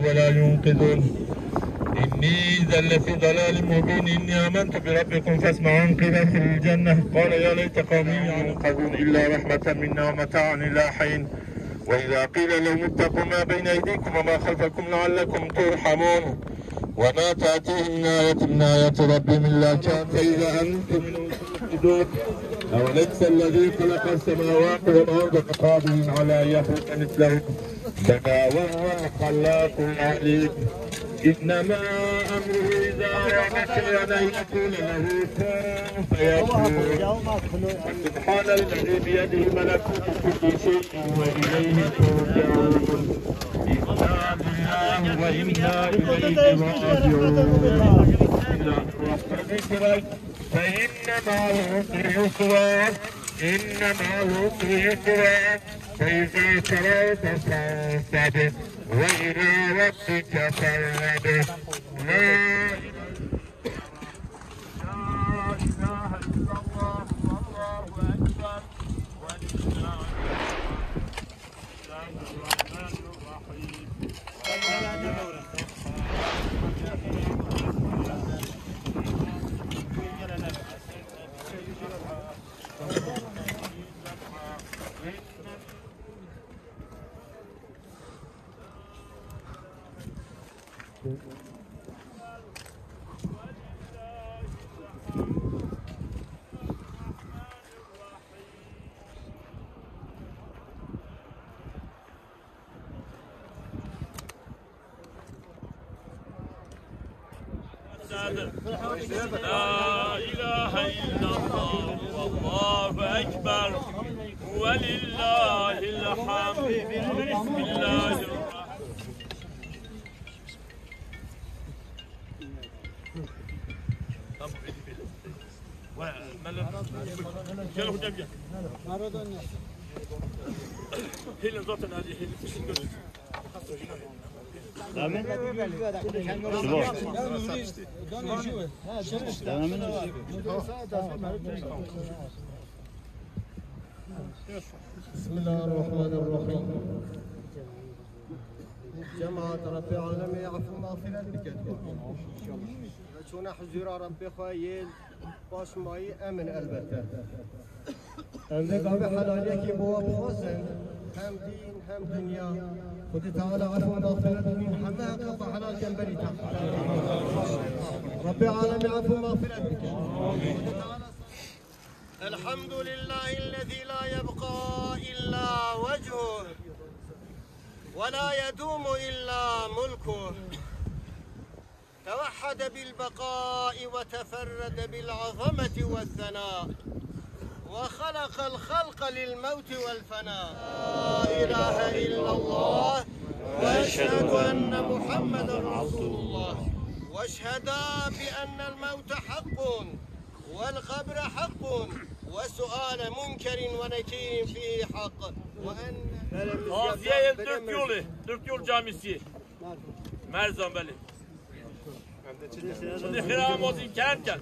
ولا ينقذون. إني إذا لفي ضلال مبين. إني آمنت بربكم فاسمعون. قيل ادخلوا الجنة قال يا ليت قومي يعلمون إلا رحمة منا ومتاعا إلى حين. وإذا قيل لهم اتقوا ما بين أيديكم وما خلفكم لعلكم ترحمون. وما تأتيهم من آية من آيات ربهم إلا كان فإذا أنتم منهم تنقذون. أوليس الذي خلق السماوات والأرض بقادر على أن يخلق مثلهم بلى وهو الخلاق العليم. إنما أمره إذا أراد شيئا أن يقول له كن فيكون. سبحان الذي بيده ملكوت كل شيء وإليه ترجعون. إنا لله وإنا إليه راجعون. فإن مع العسر يسرا. إن مع العسر يسرا. فإذا فرغت فانصب وإلى ربك فارغب. لا إله إلا الله والله أكبر ولله الرحمن الرحيم. لا إله إلا الله والله أكبر ولله الحمد. بسم الله الرحمن بسم الله الرحمن الرحيم. جماعة ربي العالمين يعفو مغفرة بكتبه چون حضور ربي خواهيل باش ماي امن البته امنگاه به حلالیه که با بخوزن هم دین هم دنیا خود تعالی عفو مغفرت من همه حق حلال جنبري ربي العالمين عفو مغفرة بكتبه. الحمد لله الذي لا يبقى إلا وجهه ولا يدوم إلا ملكه. توحد بالبقاء وتفرد بالعظمة والثناء وخلق الخلق للموت والفناء. لا إله إلا الله وأشهد أن محمدا رسول الله. واشهدا بأن الموت حق والقبر حق وسؤال منكر ونكير فيه حق. وأن Taziye 4 yol camisi. Merzan Beli. Şimdi hiram olsun kendi geldi.